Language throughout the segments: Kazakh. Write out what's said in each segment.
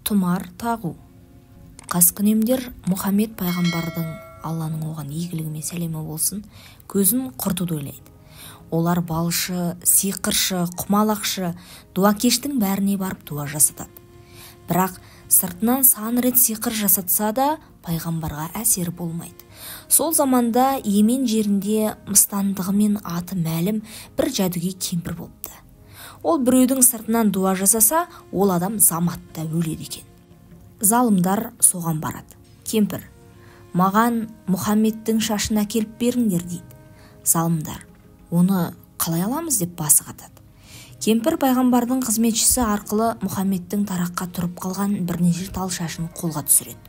Тұмар тағу. Қаскүнемдер Мұхаммед пайғамбардың, Алланың оған игілігімен сәлемі болсын, көзін құртуды ойлайды. Олар балшы, сиқыршы, құмалақшы, дуакештің бәріне барып дуа жасатады. Бірақ сыртынан сан рет сиқыр жасатса да пайғамбарға әсері болмайды. Сол заманда Емен жерінде мыстандығымен аты мәлім бір жәдігөй кемпір болыпты. Ол біреудің сыртынан дуа жасаса, ол адам заматта өледі екен. Залымдар соған барады. Кемпір: маған Мұхаммедтің шашын әкеліп беріңдер дейді. Залымдар: оны қалай аламыз деп басы қатады. Кемпір пайғамбардың қызметшісі арқылы Мұхаммедтің тараққа тұрып қалған бірнеше тал шашын қолға түсіреді.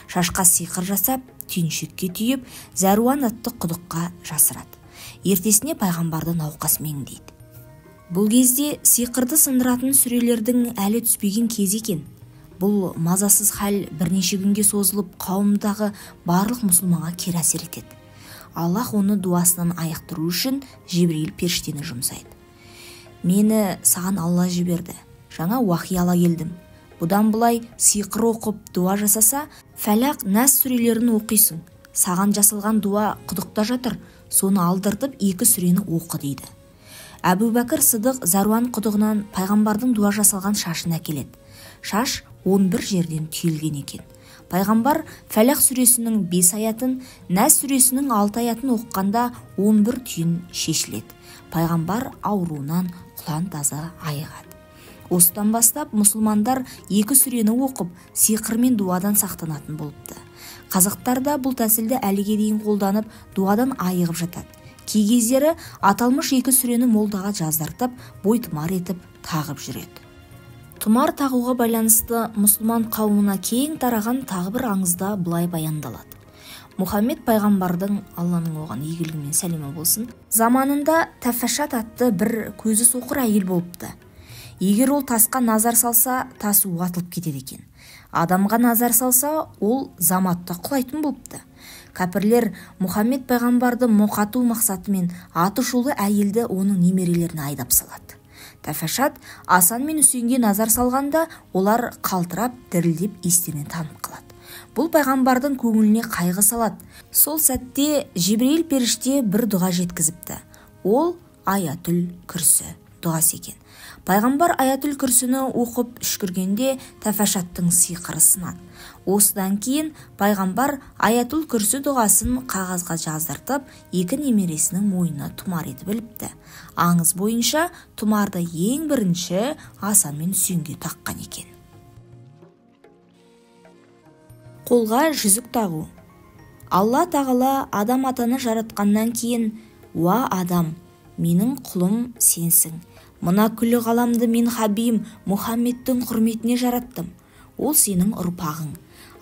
Шашқа сиқыр жасап, түйіншекке түйіп, Зәруан атты құдыққа жасырады. Ертесіне пайғамбарды науқас меңдейді. Бұл кезде сиқырды сындыратын сүрелердің әлі түспеген кез екен. Бұл мазасыз хал бірнеше күнге созылып, қауымдағы барлық мұсылманға кері әсер етеді. Аллах оны дуасынан айықтыру үшін Жибрил періштені жұмсайды. Мені саған Алла жіберді. Жаңа уахи ала келдім. Бұдан былай сиқыр оқып дуа жасаса, Фәлақ, Нәс сүрелерін оқисың. Саған жасалған дуа құдықта жатыр. Соны алдыртып 2 сүрені оқы дейді. Әбу Бәкір Сыдық Зәруан құдығынан пайғамбардың дуа жасалған шашын әкеледі. Шаш 11 жерден түйілген екен. Пайғамбар Фәлақ сүресінің 5 аятын, Нәс сүресінің 6 аятын оққанда 11 түйін шешіледі. Пайғамбар ауруынан құлан таза айығады. Осыдан бастап мұсылмандар 2 сүрені оқып, сиқыр мен дуадан сақтанатын болыпты. Қазақтар да бұл тәсілді әліге дейін қолданып, дуадан айығып жатады. Кей кездері аталмыш 2 сүрені молдаға жаздыртып, бойтұмар етіп тағып жүреді. Тұмар тағуға байланысты мұсылман қауымына кең тараған тағы бір аңызда былай баяндалады. Мұхаммед пайғамбардың, Алланың оған игілігімен сәлемі болсын, заманында Тәфәшат атты бір көзі соқыр әйел болыпты. Егер ол тасқа назар салса, тас уатылып кетеді екен. Адамға назар салса, ол заматта құлайтын болыпты. Кәпірлер Мұхаммед пайғамбарды мұқату мақсатымен аты шулы әйелді оның немерелеріне айдап салады. Тәфәшат Асан мен Үсейнге назар салғанда, олар қалтырап, дірілдеп естен танып қалады. Бұл пайғамбардың көңіліне қайғы салады. Сол сәтте Жибрил періште бір дұға жеткізіпті. Ол Аятүл Күрсі дұғасы екен. Пайғамбар Аятүл Күрсіні оқып үшкіргенде Тәфәшаттың сиқыры сынады. Осыдан кейін пайғамбар Аятүл Күрсі дұғасын қағазға жаздыртып, 2 немересінің мойнына тұмар етіп іліпті. Аңыз бойынша тұмарды ең бірінші Асан мен Үсейнге таққан екен. Қолға жүзік тағу. Алла тағала адам атаны жаратқаннан кейін: уа адам, менің құлым сенсің. Мына күлі ғаламды мен Хабибім Мұхаммедтің құрметіне жараттым. Ол сенің ұрпағың.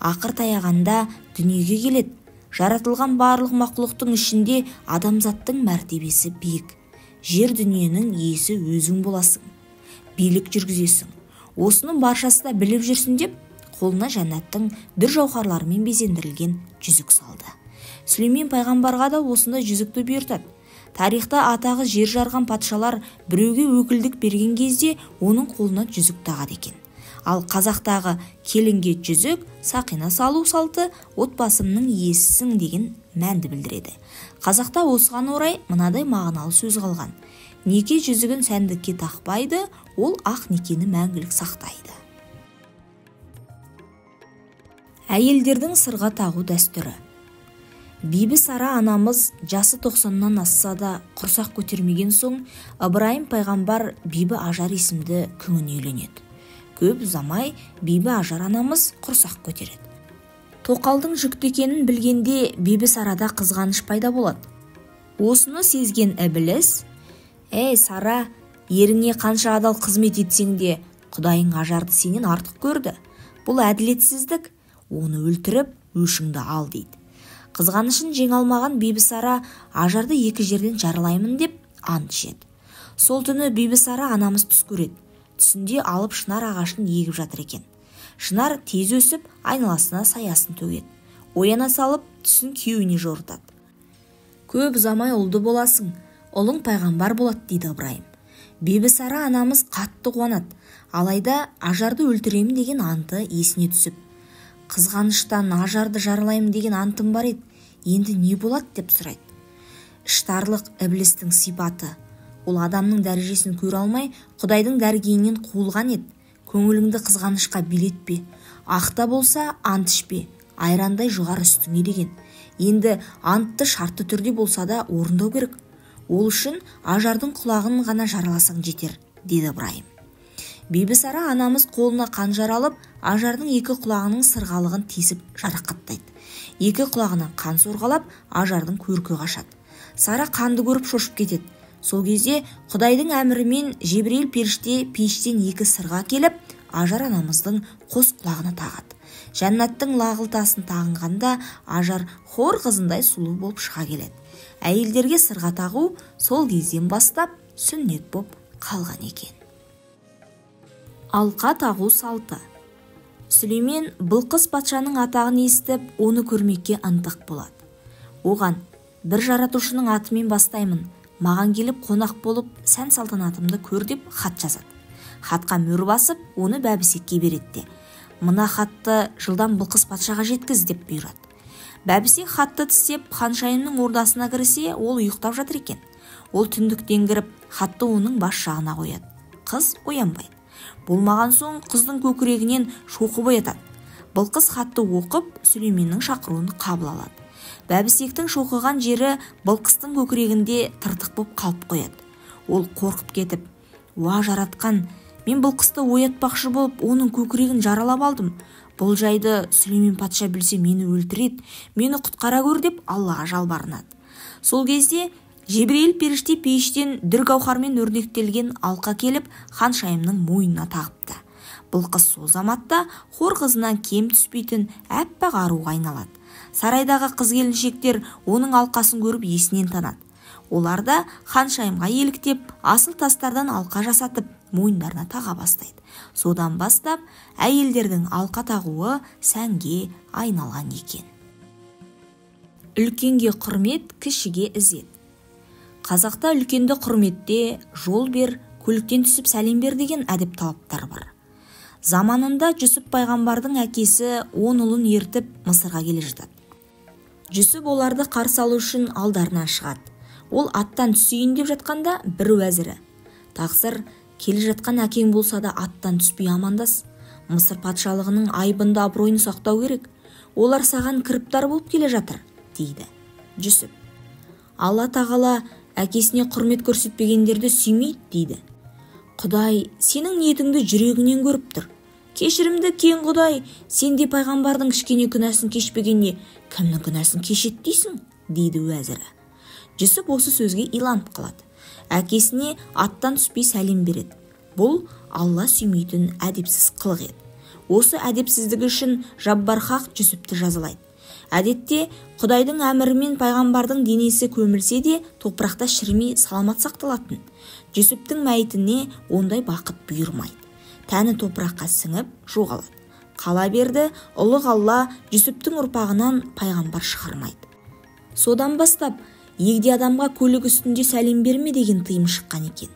Ақыр таяғанда дүниеге келеді. Жаратылған барлық мақлұқтың ішінде адамзаттың мәртебесі биік. Жер дүниенің иесі өзің боласың. Билік жүргізесің. Осының баршасы да біліп жүрсін деп, қолына жәннаттың дүр жауһарларымен безендірілген жүзік салды. Сүлеймен пайғамбарға да осындай жүзікті бұйыртады. Тарихта атағы жер жарған патшалар біреуге өкілдік берген кезде оның қолына жүзік тағады екен. Ал қазақтағы келінге жүзік, сақина салу салты отбасымның иесісің деген мәнді білдіреді. Қазақта осыған орай мынадай мағыналы сөз қалған: неке жүзігін сәндікке тақпайды, ол ақ некені мәңгілік сақтайды. Әйелдердің сырға тағу дәстүрі. Бибі Сара анамыз жасы 90-нан асса да құрсақ көтермеген соң, Ыбырайым пайғамбар Бибі Ажар есімді күңін үйленеді. Көп ұзамай Бибі Ажар анамыз құрсақ көтереді. Тоқалдың жүкті екенін білгенде Бибі Сарада қызғаныш пайда болады. Осыны сезген Ібіліс: «Ей Сара, еріңе қанша адал қызмет етсең де, Құдайың Ажарды сенен артық көрді. Бұл әділетсіздік. Оны өлтіріп, өшіңді ал» дейді. Қызғанышын жеңе алмаған Бибі Сара Ажарды 2 жерден жаралаймын деп ант ішеді. Сол түні Бибі Сара анамыз түс көреді. Түсінде алып шынар ағашын егіп жатыр екен. Шынар тез өсіп, айналасына саясын төгеді. Ояна салып, түсін күйеуіне жорытады. Көп ұзамай ұлды боласың, ұлың пайғамбар болады дейді Ыбырайым. Бибісара анамыз қатты қуанады. Алайда ажарды өлтіремін деген анты есіне түсіп, қызғаныштан ажарды жаралаймын деген антым бар еді, енді не болады деп сұрайды. Іштарлық іблістің сипаты. Ол адамның дәрежесін көре алмай, Құдайдың дәргейінен қуылған еді. Көңіліңді қызғанышқа билетпе. Ақта болса ант ішпе, айрандай жоғары үстіңе деген. Енді антты шартты түрде болса да орындау керек. Ол үшін ажардың құлағын ғана жараласаң жетер, деді Ыбырайым. Бибісара анамыз қолына қанжар алып, ажардың екі құлағының сырғалығын тесіп жарақаттайды. Екі құлағынан қан сорғалап, ажардың көркі қашады. Сара қанды көріп шошып кетеді. Сол кезде Құдайдың әмірімен Жебірейіл періште пештен екі сырға келіп, ажар анамыздың қос құлағына тағады. Жәннаттың лағыл тасын тағынғанда ажар хор қызындай сұлу болып шыға келеді. Әйелдерге сырға тағу сол кезден бастап сүннет боп қалған екен. Алқа тағу салты. Сүлеймен Бұлқыс патшаның атағын естіп, оны көрмекке ынтық болады. Оған: бір жаратушының атымен бастаймын, маған келіп қонақ болып сән салтанатымды көр деп хат жазады. Хатқа мөр басып, оны Бәбісекке береді. Мына хатты жылдан Бұлқыс патшаға жеткіз деп бұйырады. Бәбісек хатты тістеп Ханшайымның ордасына кірсе, ол ұйықтап жатыр екен. Ол түндіктен кіріп, хатты оның бас жағына қояды. Қыз оянбайды. Болмаған соң қыздың көкірегінен шоқып оятады. Бұлқыс хатты оқып, Сүлейменнің шақыруын қабыл алады. Бәбісектің шоқыған жері Бұлқыстың көкірегінде тыртық боп қалып қояды. Ол қорқып кетіп: уа жаратқан, мен Бұлқысты оятпақшы болып, оның көкірегін жаралап алдым. Бұл жайды Сүлеймен патша білсе, мені өлтіреді, мені құтқара көр деп Аллаға жалбарынады. Сол кезде Жебірейіл періште пейіштен дүр-гауһармен өрнектелген алқа келіп, Ханшайымның мойнына тағыпты. Бұлқыс сол заматта хор қызынан кем түспейтін әппақ аруға айналады. Сарайдағы қыз-келіншектер оның алқасын көріп есінен танады. Олар да Ханшайымға еліктеп, асыл тастардан алқа жасатып, мойындарына таға бастайды. Содан бастап әйелдердің алқа тағуы сәнге айналған екен. Үлкенге құрмет, кішіге ізет. Қазақта үлкенді құрметте, жол бер, көліктен түсіп сәлем бер деген әдеп талаптар бар. Заманында Жүсіп пайғамбардың әкесі 10 ұлын ертіп Мысырға келе жатады. Жүсіп оларды қарсы алу үшін алдарынан шығады. Ол аттан түсейін деп жатқанда бір уәзірі: тақсыр, келе жатқан әкең болса да аттан түспей амандас. Мысыр патшалығының айбынды абыройын сақтау керек. Олар саған кіріптар болып келе жатыр, дейді. Жүсіп: Алла тағала әкесіне құрмет көрсетпегендерді сүймейді, дейді. Құдай сенің ниетіңді жүрегінен көріп тұр. Кешірімді кең Құдай, сен де пайғамбардың кішкене күнәсін кешпегенне кімнің күнәсін кешеді дейсің, дейді уәзірі. Жүсіп осы сөзге иланып қалады. Әкесіне аттан түспей сәлем береді. Бұл Алла сүймейтін әдепсіз қылық еді. Осы әдепсіздігі үшін Жаббархақ Жүсіпті жазалайды. Әдетте Құдайдың әмірімен пайғамбардың денесі көмілсе де топырақта шірімей саламат сақталатын. Жүсіптің мәйітіне ондай бақыт бұйырмайды. Тәні топыраққа сіңіп жоғалады. Қала берді, ұлық Алла Жүсіптің ұрпағынан пайғамбар шығармайды. Содан бастап егде адамға көлік үстінде сәлем берме деген тыйым шыққан екен.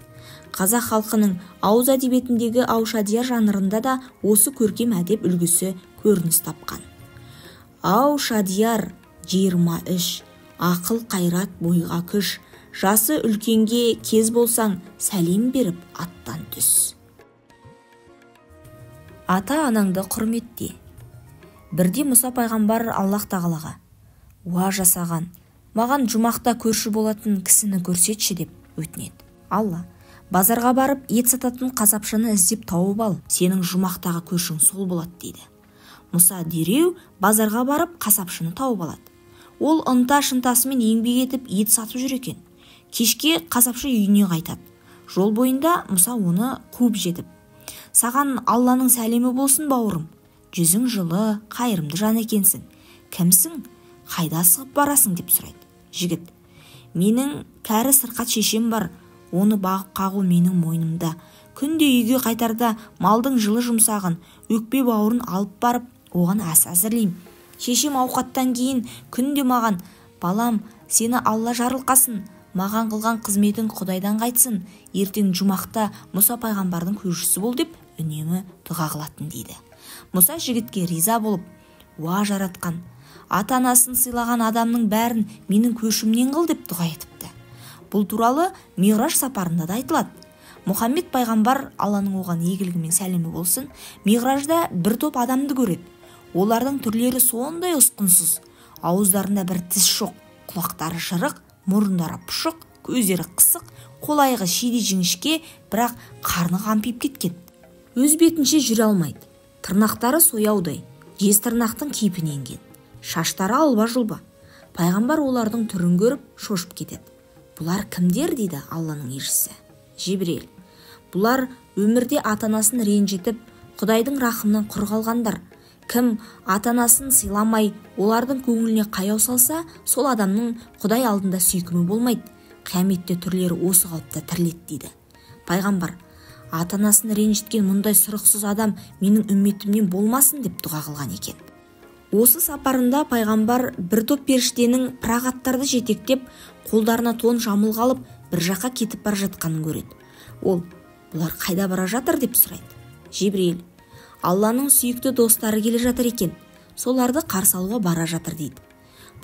Қазақ халқының ауыз әдебиетіндегі аушадияр жанрында да осы көркем әдеп үлгісі көрініс тапқан. Аушадияр 23, ақыл қайрат бойға күш, жасы үлкенге кез болсаң сәлем беріп аттан түс. Ата-анаңды құрметте. Бірде Мұса пайғамбар Аллах тағалаға: уа жасаған, маған жұмақта көрші болатын кісіні көрсетші деп өтінеді. Алла: базарға барып ет сататын қасапшыны іздеп тауып ал, сенің жұмақтағы көршің сол болады, дейді. Мұса дереу базарға барып қасапшыны тауып алады. Ол ынта-шынтасымен еңбек етіп ет сатып жүр екен. Кешке қасапшы үйіне қайтады. Жол бойында Мұса оны қуып жетіп: саған Алланың сәлемі болсын бауырым, жүзің жылы, қайырымды жан екенсің. Кімсің? Қайда асығып барасың деп сұрайды. Жігіт: менің кәрі сырқат шешем бар, оны бағып қағу менің мойнымда. Күнде үйге қайтарда малдың жылы жұмсағын, өкпе бауырын алып барып, оған ас әзірлеймін. Шешем ауқаттан кейін күнде маған: балам, сені Алла жарылқасын, маған қылған қызметің Құдайдан қайтсын, ертең жұмақта Мұса пайғамбардың көршісі бол деп үнемі дұға қылатын дейді. Мұса жігітке риза болып, уа жаратқан, ата-анасын сыйлаған адамның бәрін менің көшімнен қыл деп дұға етіпті. Бұл туралы Миғраж сапарында да айтылады. Мұхаммед пайғамбар, Алланың оған игілігі мен сәлемі болсын, Миғражда бір топ адамды көреді. Олардың түрлері сондай ұсқынсыз, ауыздарында бір тіс жоқ, құлақтары жырық, мұрындары пұшық, көздері қысық, қол-аяғы шиедей жіңішке, бірақ қарны қампиып кеткен. Өз бетінше жүре алмайды. Тырнақтары сояудай, жез тырнақтың кейпіне енген. Шаштары алба-жұлба. Пайғамбар олардың түрін көріп шошып кетеді. Бұлар кімдер дейді Алланың елшісі? Жибрил. Бұлар өмірде ата-анасын ренжітіп, Құдайдың рахымынан құр қалғандар. Кім ата-анасын сыйламай, олардың көңіліне қаяу салса, сол адамның Құдай алдында сүйкімі болмайды. Қияметте түрлері осы қалыпта тіріледі дейді. Пайғамбар, ата-анасын ренжіткен мұндай сұрықсыз адам менің үмметімнен болмасын деп дұға қылған екен. Осы сапарында пайғамбар бір топ періштенің пырақ аттарды жетектеп, қолдарына тон жамылғы алып, бір жаққа кетіп бара жатқанын көреді. Ол, бұлар қайда бара жатыр деп сұрайды. Жибрил, Алланың сүйікті достары келе жатыр екен, соларды қарсы алуға бара жатыр дейді.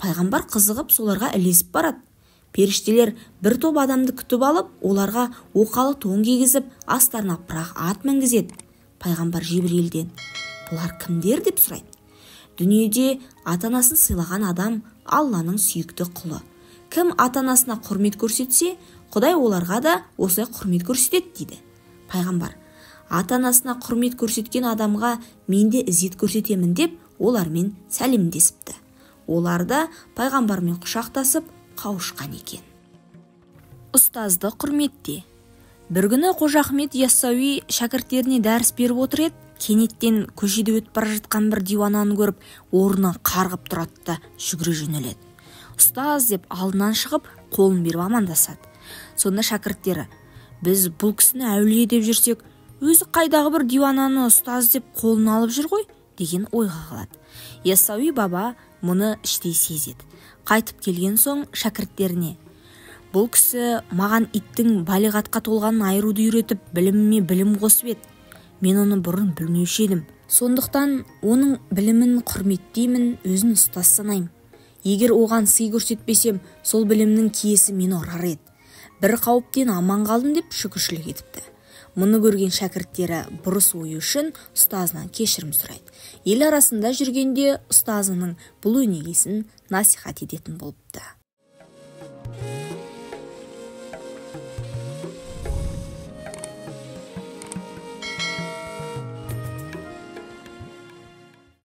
Пайғамбар қызығып соларға ілесіп барады. Періштелер бір топ адамды күтіп алып, оларға оқалы тон кигізіп, астарына пырақ ат мінгізеді. Пайғамбар Жибрилден, бұлар кімдер деп сұрайды. Дүниеде ата-анасын сыйлаған адам Алланың сүйікті құлы. Кім ата-анасына құрмет көрсетсе, Құдай оларға да осылай құрмет көрсетеді дейді. Пайғамбар, ата-анасына құрмет көрсеткен адамға мен де ізет көрсетемін деп олармен сәлемдесіпті. Олар да пайғамбармен құшақтасып қауышқан екен. Ұстазды құрметте. Бір күні Қожа Ахмет Яссауи шәкірттеріне дәріс беріп отыр еді. Кенеттен көшеде өтіп бара жатқан бір диуананы көріп, орнынан қарғып тұрады да жүгіре жөнеледі. Ұстаз деп алдынан шығып, қолын беріп амандасады. Сонда шәкірттері, біз бұл кісіні әулие деп жүрсек, өзі қайдағы бір диуананы ұстаз деп қолын алып жүр ғой, деген ойға қалады. Яссауи баба мұны іштей сезеді. Қайтып келген соң шәкірттеріне, бұл кісі маған иттің балиғатқа толғанын айыруды үйретіп, біліміме білім қосып еді. Мен оны бұрын білмеуші едім. Сондықтан оның білімін құрметтеймін, өзін ұстаз санаймын. Егер оған сый көрсетпесем, сол білімнің киесі мені ұрар еді. Бір қауіптен аман қалдым деп шүкіршілік етіпті. Мұны көрген шәкірттері бұрыс ойы үшін ұстазынан кешірім сұрайды. Ел арасында жүргенде ұстазының бұл өнегесін насихат ететін болыпты.